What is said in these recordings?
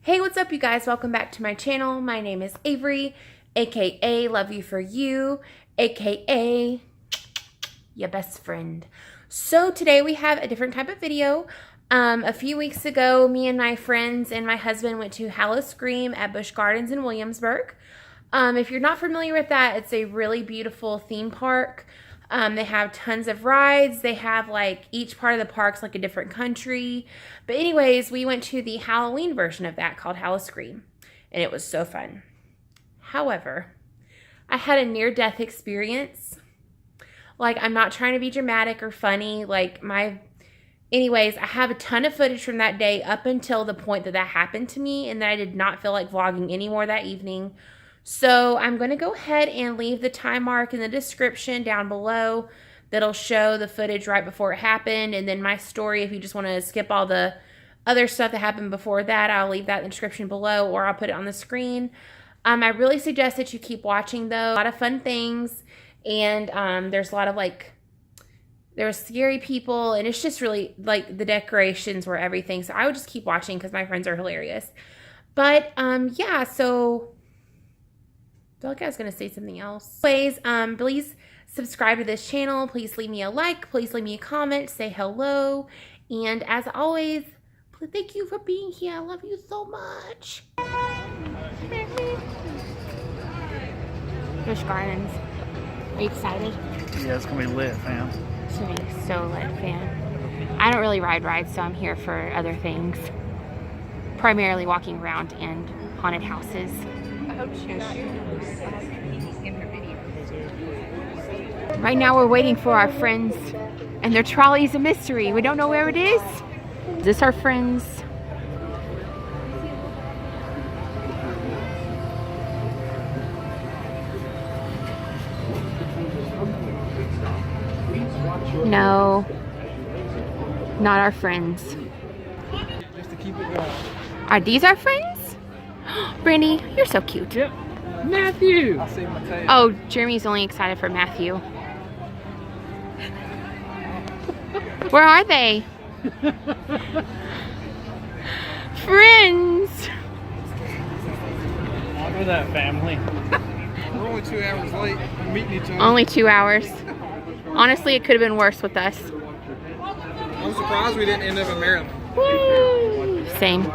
Hey, what's up you guys? Welcome back to my channel. My name is Avery, aka Love You For You, aka your best friend. So today we have a different type of video. A few weeks ago, me and my friends and my husband went to Howl-O-Scream at Busch Gardens in Williamsburg. If you're not familiar with that, it's a really beautiful theme park. They have tons of rides. They have like each part of the park's like a different country. But anyways, we went to the Halloween version of that called Howl-O-Scream, and it was so fun. However, I had a near-death experience. Like, I'm not trying to be dramatic or funny. Anyways, I have a ton of footage from that day up until the point that that happened to me, and that I did not feel like vlogging anymore that evening. So I'm going to go ahead and leave the time mark in the description down below that'll show the footage right before it happened, and then my story. If you just want to skip all the other stuff that happened before that, I'll leave that in the description below, or I'll put it on the screen. I really suggest that you keep watching though. A lot of fun things, and there's a lot of there were scary people, and it's just really like the decorations were everything. So I would just keep watching because my friends are hilarious. But yeah, so I feel like I was going to say something else. Anyways, please subscribe to this channel. Please leave me a like. Please leave me a comment. Say hello. And as always, thank you for being here. I love you so much. Busch Gardens. Are you excited? Yeah, it's going to be lit, fam. It's going to be so lit, fam. I don't really ride rides, so I'm here for other things. Primarily walking around and haunted houses. Right now we're waiting for our friends, and their trolley is a mystery. We don't know where it is. Is this our friends? No, not our friends. Just to keep it going. Are these our friends? Brandy, you're so cute. Yep. Matthew! I'll see my tail. Oh, Jeremy's only excited for Matthew. Where are they? Friends! Look at that family. We're only 2 hours late. We're meeting each other. Only 2 hours. Honestly, it could have been worse with us. I'm surprised we didn't end up in Maryland. Woo! Same.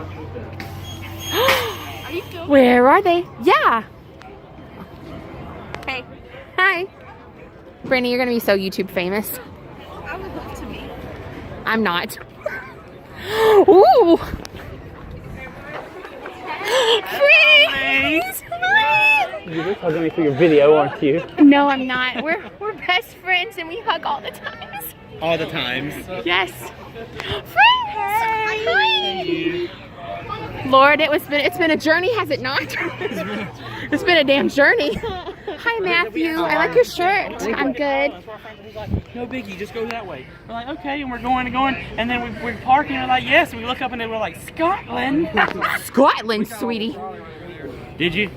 Where are they? Yeah. Hey. Hi. Brandy, you're going to be so YouTube famous. I would love to be. I'm not. Ooh. Friends! You're just hugging me for your video, aren't you? No, I'm not. We're best friends and we hug all the times. All the times. Yes. Friends! Hi. Lord, it's been a journey, has it not? It's been a damn journey. Hi, Matthew. I like your shirt. I'm good. No biggie, just go that way. We're like, okay, and we're going, and then we're parking, and we're like, yes, and we look up and then we're like, Scotland. Scotland, sweetie. Did you?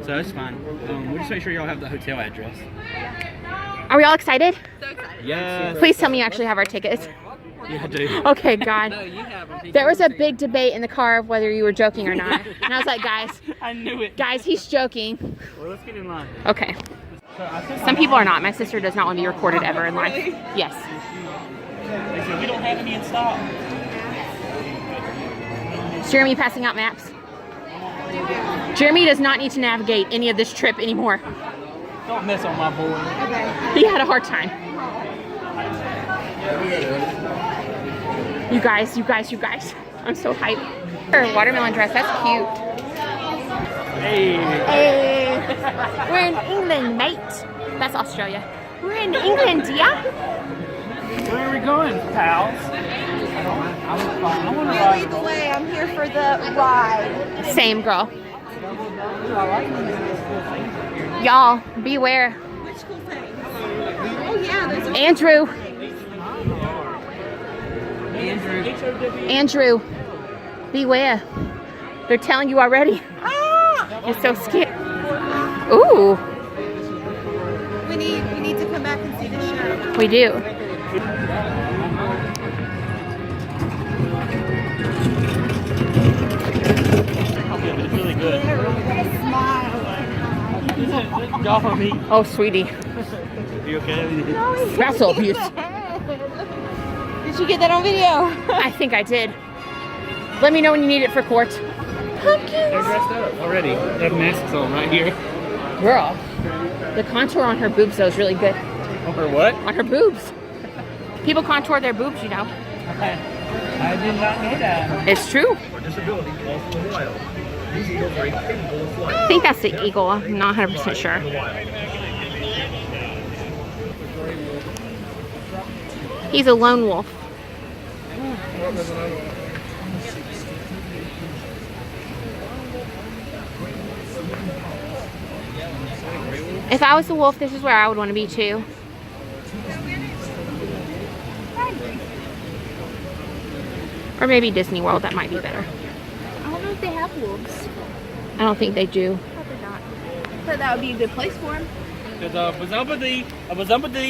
So it's fine. We'll just make sure y'all have the hotel address. Are we all excited? So excited. Yes. Please tell me you actually have our tickets. Yeah, I do. Okay, God. No, you have them. There was a big debate in the car of whether you were joking or not. And I was like, I knew it. guys, he's joking. Well, let's get in line. Okay. Some people are not. My sister does not want to be recorded ever in life. Yes. They said, we don't have any in stock. Is Jeremy passing out maps? Jeremy does not need to navigate any of this trip anymore. Don't mess on my boy. He had a hard time. You guys. I'm so hyped. Her watermelon dress, that's cute. Hey. Hey. We're in England, mate. That's Australia. We're in England, yeah? Where are we going, pals? I want to You ride. lead the way. I'm here for the ride. Same, girl. Y'all, beware. Which cool thing? Oh yeah, there's a Andrew, beware. They're telling you already. You're so scared. Ooh, we need to come back and see the show. we do. Get off of me. Oh, sweetie. You okay? Spousal abuse. Did you get that on video? I think I did. Let me know when you need it for court. They're dressed up already. They have masks on right here. Girl, the contour on her boobs though is really good. Over what? On her boobs. People contour their boobs, you know. I did not know that. It's true. Disability also in the wild. These eagles are incapable of flight. I think that's the eagle. I'm not 100% sure. He's a lone wolf. If I was a wolf, this is where I would want to be too. Or maybe Disney World, that might be better. I don't know if they have wolves. I don't think they do. Probably not. But that would be a good place for them. There's a bumblebee,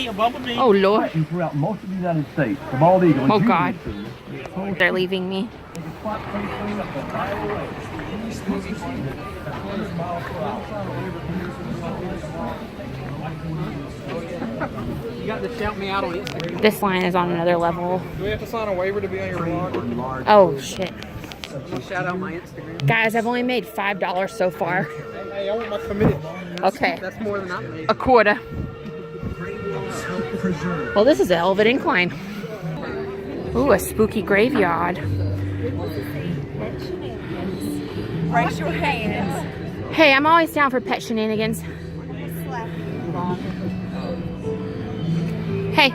a bumblebee. Oh Lord. Throughout most of the United States, the bald eagle. Oh God. They're leaving me. You got to shout me out on Instagram. This line is on another level. Do we have to sign a waiver to be on your blog? Oh shit. I'll shout out my Instagram. Guys, I've only made $5 so far. Hey, I want my committed. Okay. That's more than I made. A quarter. Well, this is a hell of an incline. Ooh, a spooky graveyard. Raise your hands. Hey, I'm always down for pet shenanigans. Hey.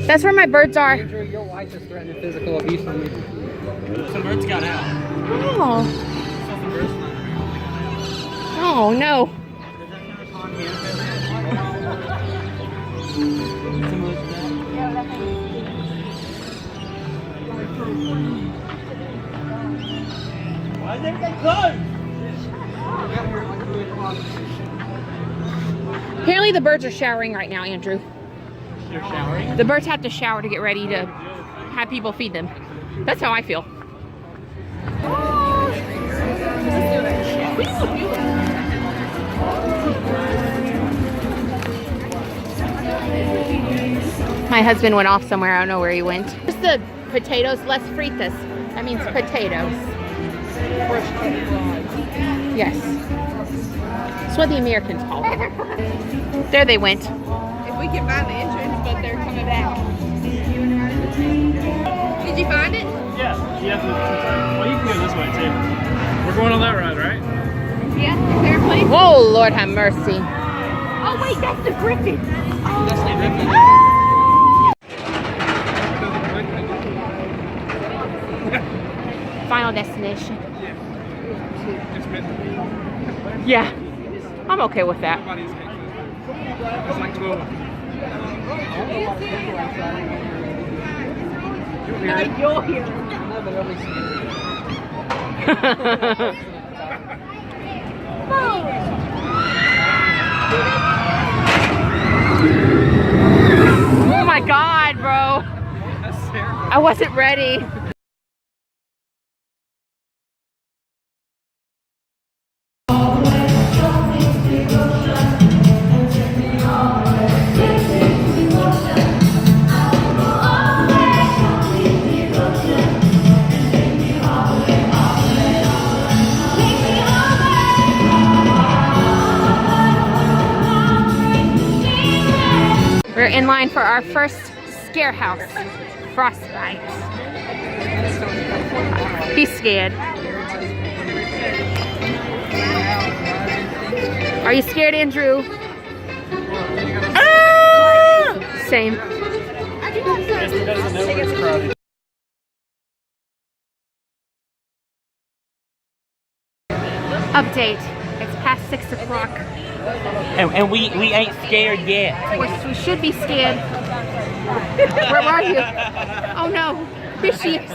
That's where my birds are. Andrew, your wife is threatening physical abuse on me. Some birds got out. Oh. Oh no. Why is everything closed? Apparently the birds are showering right now, Andrew. You're showering? The birds have to shower to get ready to have people feed them. That's how I feel. My husband went off somewhere. I don't know where he went. Just the potatoes, las fritas. That means potatoes. Yes. That's what the Americans call them. There they went. If we can find the entrance, but they're coming back. Did you find it? Yeah. Well, you can go this way too. We're going on that ride, right? Yeah. Is there a place? Oh, Lord have mercy. Oh wait, that's the griffin. That's the Griffin. Final destination. It's meant to be. Yeah. I'm okay with that. Everybody's It's like 12. You'll hear it. No, but nobody's seeing Oh my God, bro. That's terrible. I wasn't ready. We're in line for our first scare house, frostbite. He's scared. Are you scared, Andrew? Ah! Same. Yes, because I know where it's crowded. Update. It's past 6 o'clock. And we ain't scared yet. We should be scared. Where are you? Oh no. Here she is.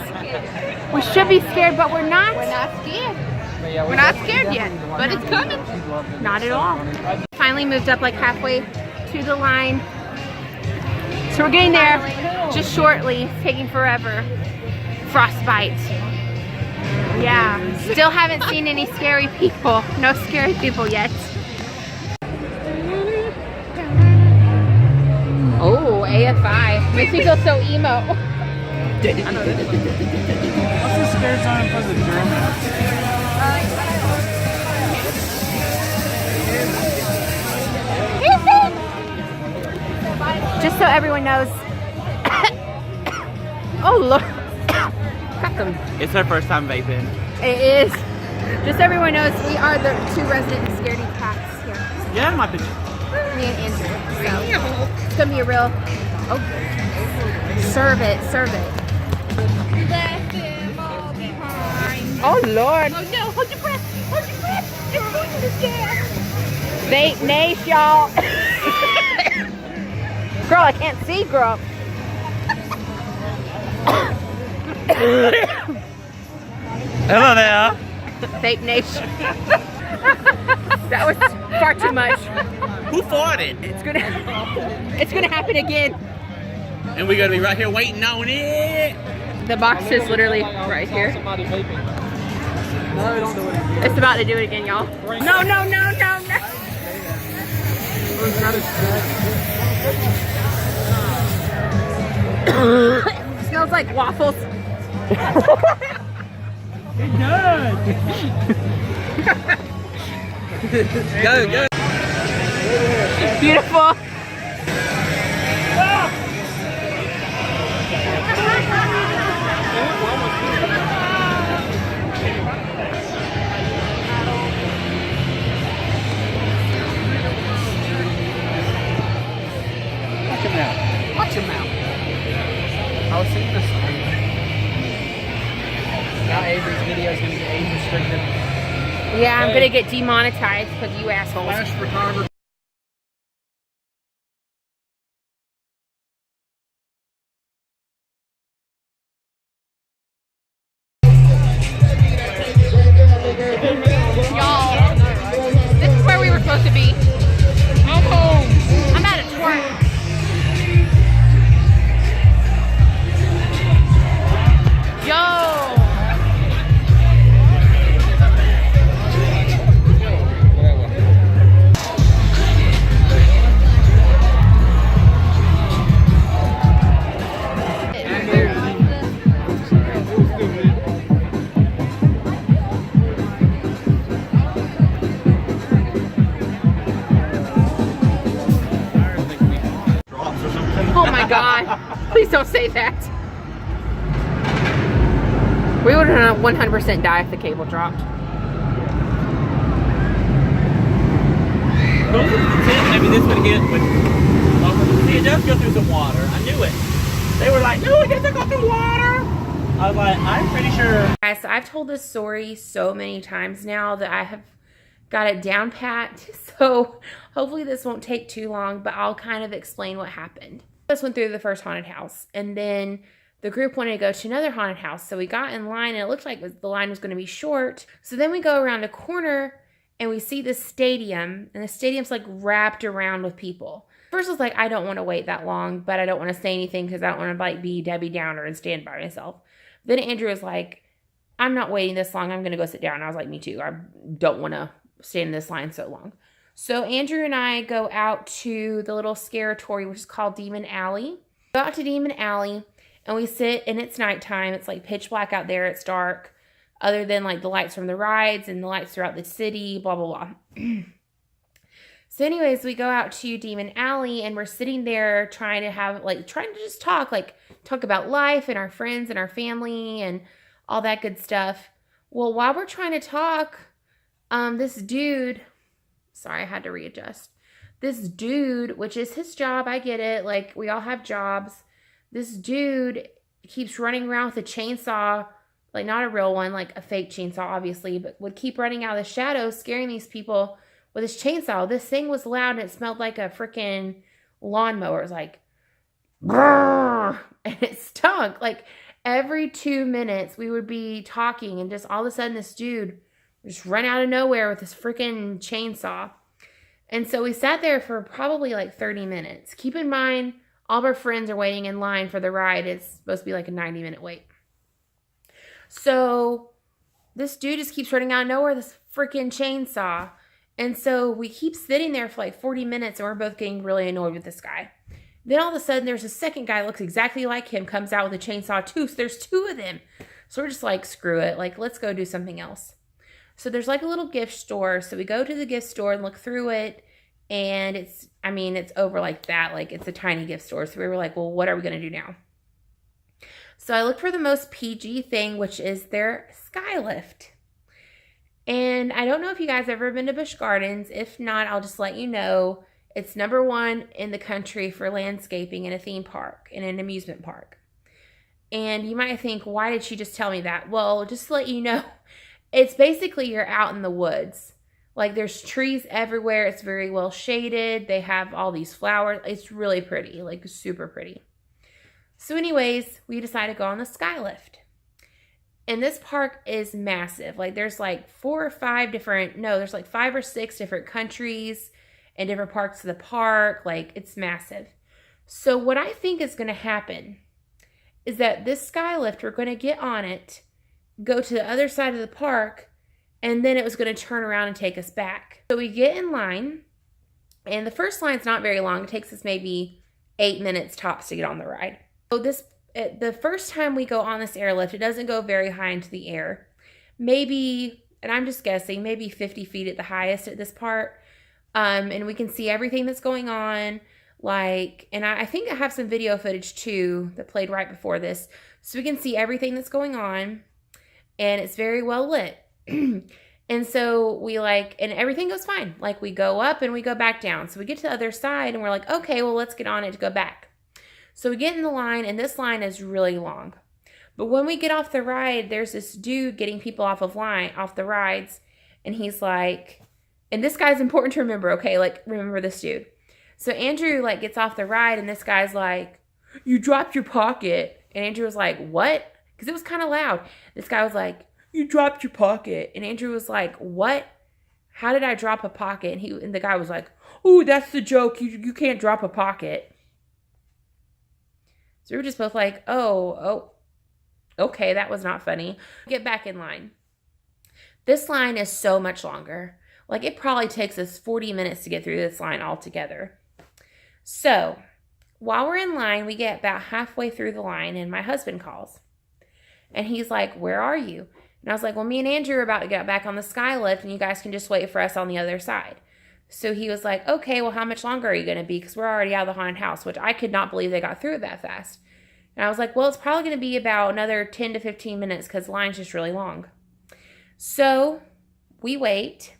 We should be scared, but we're not. We're not scared. We're not scared yet, but it's coming. Not at all. Finally moved up like halfway to the line. So we're getting there just shortly. It's taking forever. Frostbite. Yeah, still haven't seen any scary people. No scary people yet. Oh, AFI. Makes me feel so emo. What's the scare zone for the Germans? Just so everyone knows. Oh, look. Got them. It's her first time vaping. It is. Just so everyone knows, we are the two resident scaredy cats here. Yeah, my picture. Me and Andrew. So it's gonna be a real. Oh, serve it, serve it. Left them all behind. Oh Lord. Oh no, hold your breath. Hold your breath. It's going to gas. Vape Nash, y'all. Girl, I can't see, girl. Hello there. Vape Nation. That was far too much. Who farted? It's gonna happen again. And we're gonna be right here waiting on it. The box is literally right here. Somebody vaping. No, don't do it. It's about to do it again, y'all. No, no, no, no, no. It smells like waffles. It does. Go, go. Beautiful. Watch him out. I was seeing this. Now Avery's video is going to get age restricted. Yeah, I'm gonna get demonetized because you assholes. Flash photography. Y'all, this is where we were supposed to be. I'm home. I'm at a twerk. Yo. Oh my God. Please don't say that. We would 100% die if the cable dropped. Maybe this would hit, but see, it does go through some water. I knew it. They were like, no, it doesn't go through water. I was like, I'm pretty sure. Guys, so I've told this story so many times now that I have got it down pat. So hopefully this won't take too long, but I'll kind of explain what happened. I just went through the first haunted house, and then the group wanted to go to another haunted house. So we got in line, and it looked like the line was going to be short. So then we go around a corner, and we see this stadium, and the stadium's like wrapped around with people. First I was like, I don't want to wait that long, but I don't want to say anything because I don't want to like be Debbie Downer and stand by myself. Then Andrew was like, I'm not waiting this long. I'm going to go sit down. And I was like, me too. I don't want to stand in this line so long. So Andrew and I go out to the little scaratory, which is called Demon Alley. Go out to Demon Alley, and we sit, and it's nighttime. It's like pitch black out there. It's dark, other than like the lights from the rides and the lights throughout the city, blah, blah, blah. So anyways, we go out to Demon Alley, and we're sitting there trying to just talk about life and our friends and our family and all that good stuff. Well, while we're trying to talk, this dude, sorry, I had to readjust. This dude, which is his job, I get it. Like, we all have jobs. This dude keeps running around with a chainsaw, like not a real one, like a fake chainsaw, obviously, but would keep running out of the shadows, scaring these people with his chainsaw. This thing was loud, and it smelled like a freaking lawnmower. It was like, brrr, and it stunk. Like, every 2 minutes, we would be talking, and just all of a sudden, this dude would just run out of nowhere with this freaking chainsaw. And so we sat there for probably like 30 minutes. Keep in mind, all of our friends are waiting in line for the ride. It's supposed to be like a 90-minute wait. So this dude just keeps running out of nowhere, this freaking chainsaw. And so we keep sitting there for like 40 minutes and we're both getting really annoyed with this guy. Then all of a sudden there's a second guy that looks exactly like him, comes out with a chainsaw too. So there's two of them. So we're just like, screw it. Like, let's go do something else. So there's like a little gift store. So we go to the gift store and look through it. And it's over like that. Like, it's a tiny gift store. So we were like, well, what are we going to do now? So I looked for the most PG thing, which is their sky lift. And I don't know if you guys have ever been to Busch Gardens. If not, I'll just let you know. It's #1 in the country for landscaping in a theme park, in an amusement park. And you might think, why did she just tell me that? Well, just to let you know, it's basically you're out in the woods. Like, there's trees everywhere. It's very well shaded. They have all these flowers. It's really pretty, like super pretty. So anyways, we decided to go on the sky lift. And this park is massive. Like, there's like 4 or 5 different, no, there's like 5 or 6 different countries and different parts of the park. Like, it's massive. So what I think is going to happen is that this sky lift, we're going to get on it, go to the other side of the park, and then it was going to turn around and take us back. So we get in line, and the first line's not very long. It takes us maybe 8 minutes tops to get on the ride. So the first time we go on this airlift, it doesn't go very high into the air. Maybe, and I'm just guessing, maybe 50 feet at the highest at this part. And we can see everything that's going on. Like, and I think I have some video footage too that played right before this. So we can see everything that's going on. And it's very well lit. And so we and everything goes fine. Like, we go up and we go back down. So we get to the other side and we're like, okay, well, let's get on it to go back. So we get in the line, and this line is really long. But when we get off the ride, there's this dude getting people off the rides. And he's like, and this guy's important to remember, okay? Like, remember this dude. So Andrew, gets off the ride, and this guy's like, you dropped your pocket. And Andrew was like, what? Because it was kind of loud. This guy was like, you dropped your pocket. And Andrew was like, what? How did I drop a pocket? And the guy was like, oh, that's the joke. You can't drop a pocket. So we were just both like, oh, okay, that was not funny. Get back in line. This line is so much longer. Like, it probably takes us 40 minutes to get through this line altogether. So while we're in line, we get about halfway through the line, and my husband calls. And he's like, where are you? And I was like, well, me and Andrew are about to get back on the sky lift, and you guys can just wait for us on the other side. So he was like, okay, well, how much longer are you going to be? Because we're already out of the haunted house, which I could not believe they got through it that fast. And I was like, well, it's probably going to be about another 10 to 15 minutes because the line's just really long. So we wait,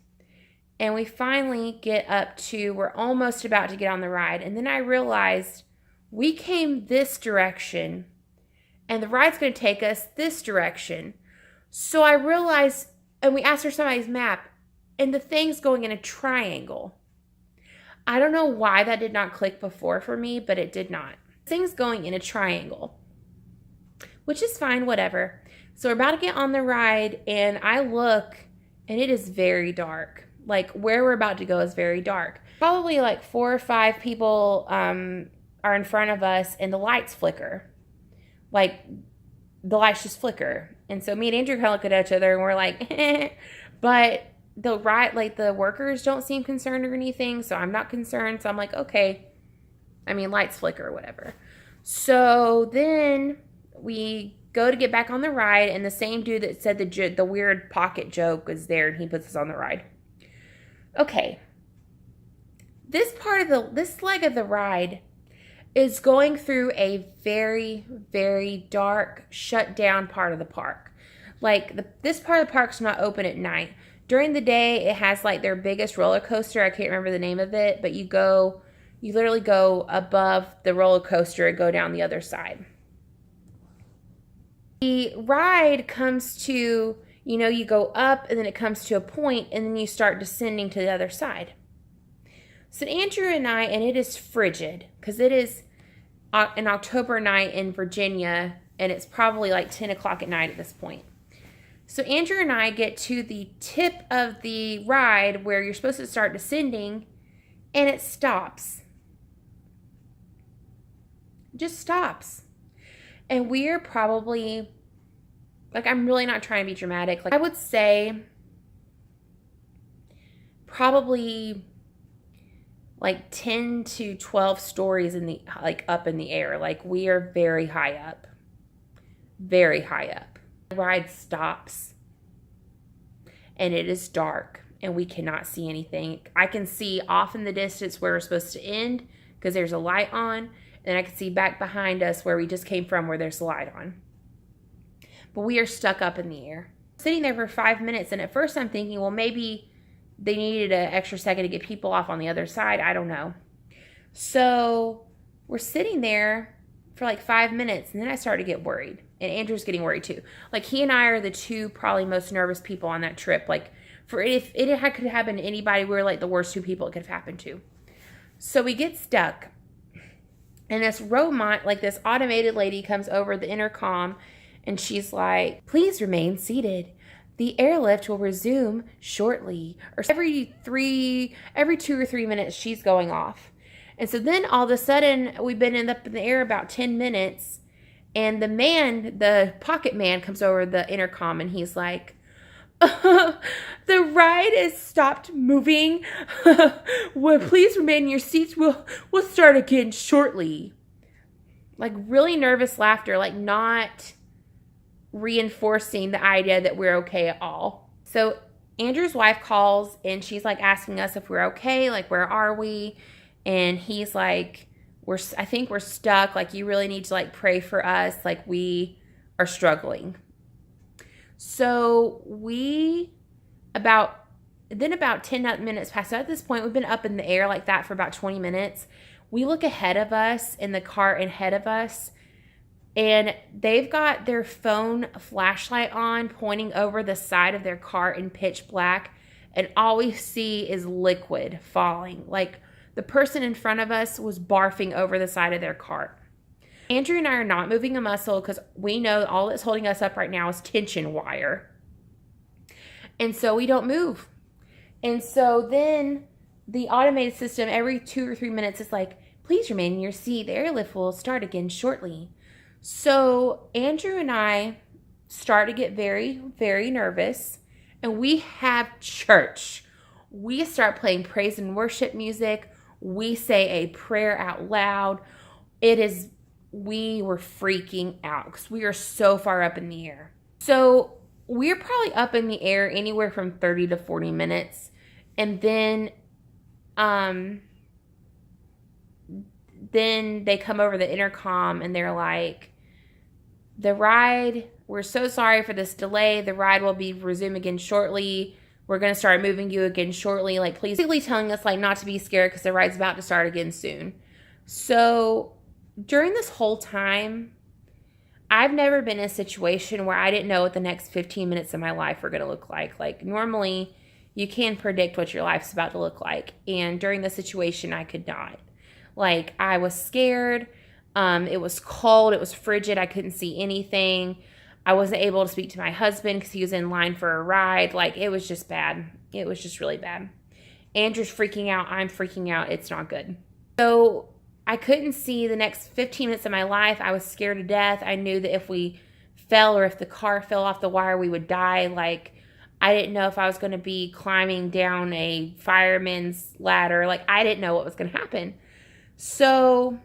and we finally get up to, we're almost about to get on the ride. And then I realized we came this direction, and the ride's going to take us this direction. So I realized, and we asked for somebody's map, and the thing's going in a triangle. I don't know why that did not click before for me, but it did not. The thing's going in a triangle, which is fine, whatever. So we're about to get on the ride, and I look, and it is very dark. Like, where we're about to go is very dark. Probably 4 or 5 people are in front of us, and the lights flicker. Like, the lights just flicker. And so me and Andrew kind of look at each other, and we're like, but the workers don't seem concerned or anything, so I'm not concerned. So I'm like, okay. I mean, lights flicker or whatever. So then we go to get back on the ride, and the same dude that said the weird pocket joke is there, and he puts us on the ride. Okay. This leg of the ride is going through a very, very dark, shut down part of the park. This part of the park's not open at night. During the day, it has their biggest roller coaster. I can't remember the name of it, but you literally go above the roller coaster and go down the other side. The ride comes to, you go up, and then it comes to a point, and then you start descending to the other side. So Andrew and I, and it is frigid, because it is an October night in Virginia, and it's probably 10 o'clock at night at this point. So Andrew and I get to the tip of the ride where you're supposed to start descending, and it stops. Just stops. And we're probably Like, I'm really not trying to be dramatic. Like, I would say probably like 10 to 12 stories in the, like, up in the air. Like, we are very high up. Very high up. The ride stops and it is dark and we cannot see anything. I can see off in the distance where we're supposed to end because there's a light on, and I can see back behind us where we just came from where there's a light on. But we are stuck up in the air. Sitting there for 5 minutes, and at first I'm thinking, well, maybe they needed an extra second to get people off on the other side. I don't know. So we're sitting there for like 5 minutes, and then I started to get worried. And Andrew's getting worried too. Like, he and I are the two probably most nervous people on that trip. Like, for if it could happen to anybody, we're like the worst two people it could have happened to. So we get stuck. And this robot, like this automated lady, comes over the intercom, and she's like, please remain seated. The airlift will resume shortly. Or every 2 or 3 minutes, she's going off. And so then all of a sudden, we've been up in the air about 10 minutes. And the pocket man comes over the intercom, and he's like, the ride has stopped moving. Well, please remain in your seats. We'll start again shortly. Like, really nervous laughter, like not reinforcing the idea that we're okay at all. So Andrew's wife calls, and she's like asking us if we're okay, like, where are we? And he's like, I think we're stuck. Like, you really need to like pray for us. Like, we are struggling. So about 10 minutes past. So at this point, we've been up in the air like that for about 20 minutes. We look ahead of us in the car ahead of us, and they've got their phone flashlight on, pointing over the side of their car in pitch black. And all we see is liquid falling. Like, the person in front of us was barfing over the side of their car. Andrew and I are not moving a muscle because we know all that's holding us up right now is tension wire. And so we don't move. And so then the automated system, every 2 or 3 minutes, is like, please remain in your seat. The airlift will start again shortly. So Andrew and I start to get very, very nervous. And we have church. We start playing praise and worship music. We say a prayer out loud. We were freaking out because we are so far up in the air. So we're probably up in the air anywhere from 30 to 40 minutes. And then they come over the intercom, and they're like, we're so sorry for this delay. The ride will be resumed again shortly. We're going to start moving you again shortly. Like, please, basically telling us like not to be scared because the ride's about to start again soon. So during this whole time, I've never been in a situation where I didn't know what the next 15 minutes of my life were going to look like. Like, normally you can predict what your life's about to look like. And during this situation, I could not. Like, I was scared. It was cold. It was frigid. I couldn't see anything. I wasn't able to speak to my husband because he was in line for a ride. Like, it was just bad. It was just really bad. Andrew's freaking out. I'm freaking out. It's not good. So I couldn't see the next 15 minutes of my life. I was scared to death. I knew that if we fell or if the car fell off the wire, we would die. Like, I didn't know if I was going to be climbing down a fireman's ladder. Like, I didn't know what was going to happen. So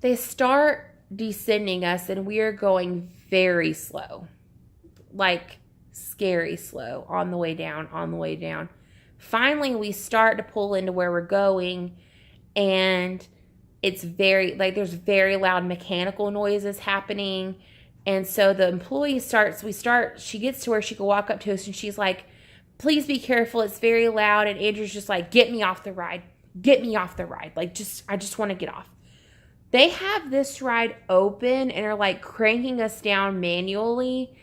they start descending us, and we are going very slow, like scary slow, on the way down. Finally, we start to pull into where we're going, and it's there's very loud mechanical noises happening. And so the employee she gets to where she can walk up to us, and she's like, please be careful, it's very loud. And Andrew's just like, get me off the ride. Like, I just want to get off. They have this ride open and are like cranking us down manually.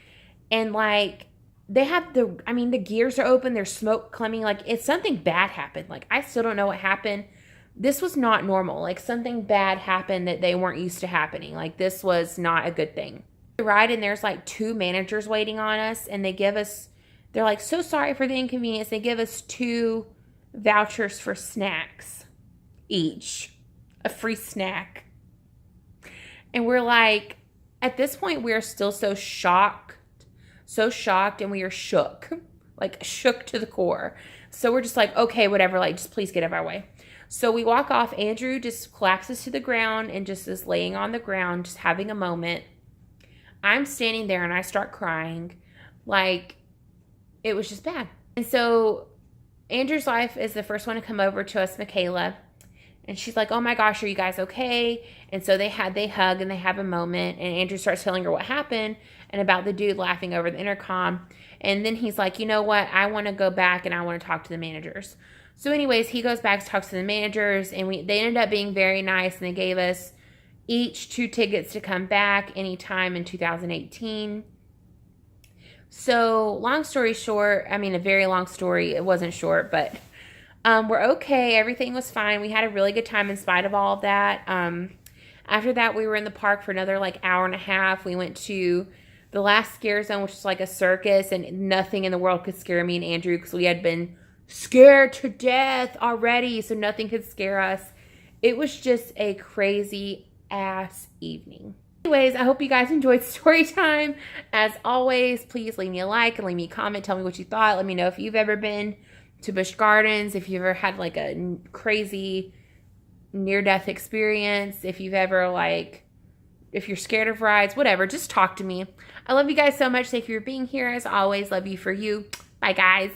And like, they have the gears are open. There's smoke coming. Like, it's something bad happened. Like, I still don't know what happened. This was not normal. Like, something bad happened that they weren't used to happening. Like, this was not a good thing. The ride, and there's like 2 managers waiting on us, and they're like, so sorry for the inconvenience. They give us 2 vouchers for snacks each, a free snack. And we're like, at this point, we are still so shocked, and we are shook, like shook to the core. So we're just like, okay, whatever, like just please get out of our way. So we walk off. Andrew just collapses to the ground and just is laying on the ground, just having a moment. I'm standing there and I start crying. Like, it was just bad. And so Andrew's wife is the first one to come over to us, Michaela. And she's like, oh my gosh, are you guys okay? And so they hug and they have a moment. And Andrew starts telling her what happened and about the dude laughing over the intercom. And then he's like, you know what? I want to go back and I want to talk to the managers. So anyways, he goes back to talk to the managers. And they ended up being very nice. And they gave us each 2 tickets to come back anytime in 2018. So long story short, I mean, a very long story. It wasn't short, but we're okay. Everything was fine. We had a really good time in spite of all of that. After that, we were in the park for another like hour and a half. We went to the last scare zone, which is like a circus, and nothing in the world could scare me and Andrew because we had been scared to death already, so nothing could scare us. It was just a crazy ass evening. Anyways, I hope you guys enjoyed story time. As always, please leave me a like and leave me a comment. Tell me what you thought. Let me know if you've ever been to Busch Gardens, if you've ever had like a crazy near-death experience, if you've ever like, if you're scared of rides, whatever, just talk to me. I love you guys so much. Thank you for being here. As always, love you for you. Bye, guys.